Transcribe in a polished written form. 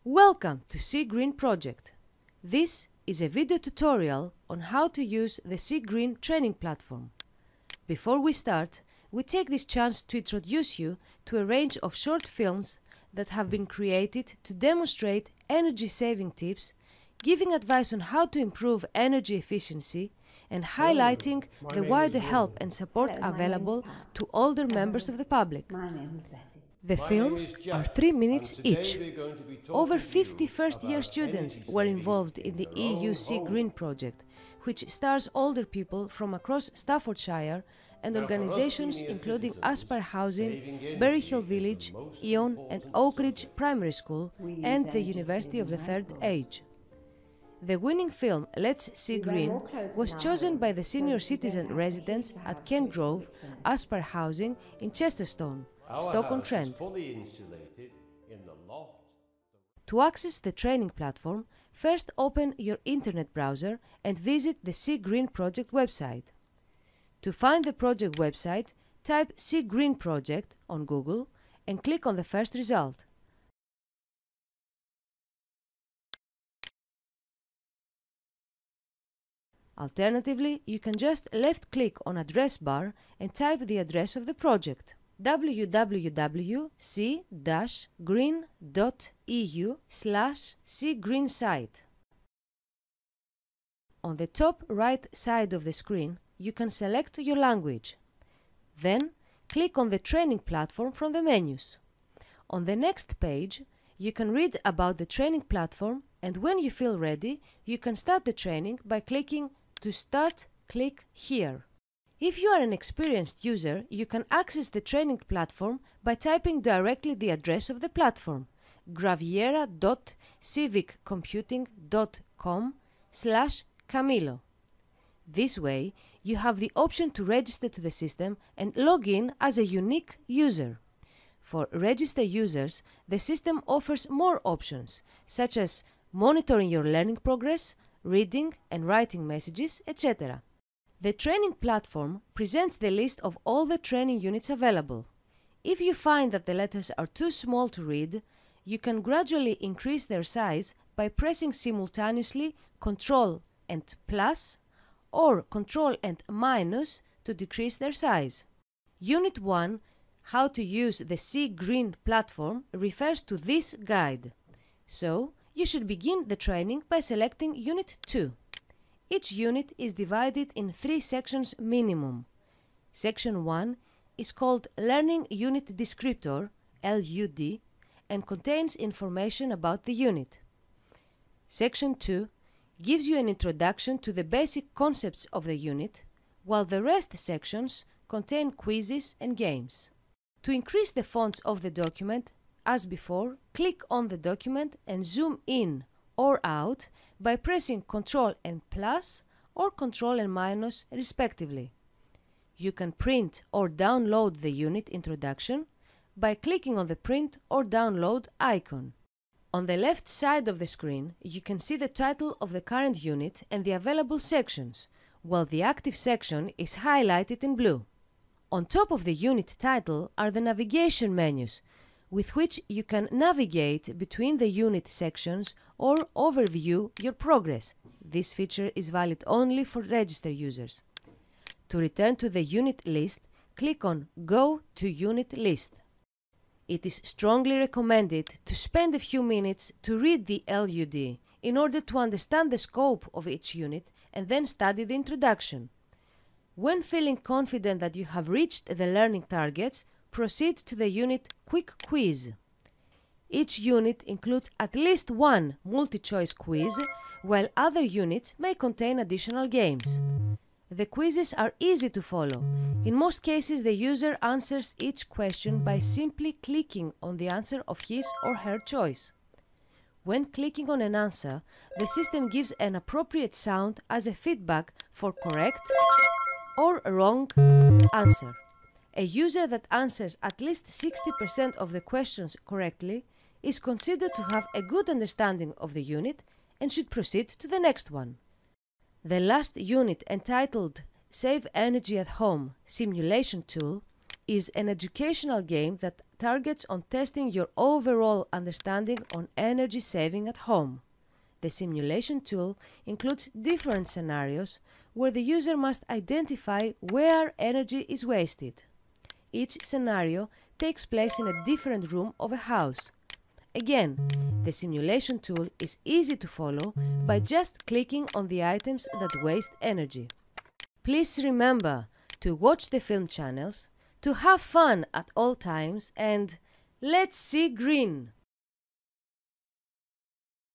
Welcome to Sea Green Project. This is a video tutorial on how to use the Sea Green training platform. Before we start, we take this chance to introduce you to a range of short films that have been created to demonstrate energy-saving tips, giving advice on how to improve energy efficiency, and highlighting the wider help and support available to older members of the public. My name is Betty. The films are 3 minutes each. Over 50 first-year students were involved in the EU Sea Green project, which stars older people from across Staffordshire and organisations including Aspire Housing, Berry Hill Village, Ion and Oak Ridge Primary School and the University of the Third Age. The winning film, Let's Sea Green, was chosen by the senior citizen residents at Kent Grove, Aspire Housing in Chesterstone, Stoke-on-Trent. To access the training platform, first open your internet browser and visit the Sea Green Project website. To find the project website, type Sea Green Project on Google and click on the first result. Alternatively, you can just left-click on address bar and type the address of the project: www.sea-green.eu/seagreensite. On the top right side of the screen, you can select your language. Then, click on the training platform from the menus. On the next page, you can read about the training platform, and when you feel ready, you can start the training by clicking to start, click here. If you are an experienced user, you can access the training platform by typing directly the address of the platform: graviera.civiccomputing.com/Camilo. This way, you have the option to register to the system and log in as a unique user. For registered users, the system offers more options, such as monitoring your learning progress, reading and writing messages, etc. The training platform presents the list of all the training units available. If you find that the letters are too small to read, you can gradually increase their size by pressing simultaneously Ctrl and plus or Ctrl and minus to decrease their size. Unit 1, How to use the Sea Green platform, refers to this guide. So, you should begin the training by selecting Unit 2. Each unit is divided in 3 sections minimum. Section 1 is called Learning Unit Descriptor, LUD, and contains information about the unit. Section 2 gives you an introduction to the basic concepts of the unit, while the rest sections contain quizzes and games. To increase the fonts of the document, as before, click on the document and zoom in or out by pressing Ctrl and plus or Ctrl and minus respectively. You can print or download the unit introduction by clicking on the print or download icon. On the left side of the screen, you can see the title of the current unit and the available sections, while the active section is highlighted in blue. On top of the unit title are the navigation menus, with which you can navigate between the unit sections or overview your progress. This feature is valid only for registered users. To return to the unit list, click on Go to Unit List. It is strongly recommended to spend a few minutes to read the LUD in order to understand the scope of each unit and then study the introduction. When feeling confident that you have reached the learning targets, proceed to the unit Quick Quiz. Each unit includes at least one multi-choice quiz, while other units may contain additional games. The quizzes are easy to follow. In most cases, the user answers each question by simply clicking on the answer of his or her choice. When clicking on an answer, the system gives an appropriate sound as a feedback for correct or wrong answer. A user that answers at least 60% of the questions correctly is considered to have a good understanding of the unit and should proceed to the next one. The last unit, entitled Save Energy at Home Simulation Tool, is an educational game that targets on testing your overall understanding on energy saving at home. The simulation tool includes different scenarios where the user must identify where energy is wasted. Each scenario takes place in a different room of a house. Again, the simulation tool is easy to follow by just clicking on the items that waste energy. Please remember to watch the film channels, to have fun at all times, and let's see green!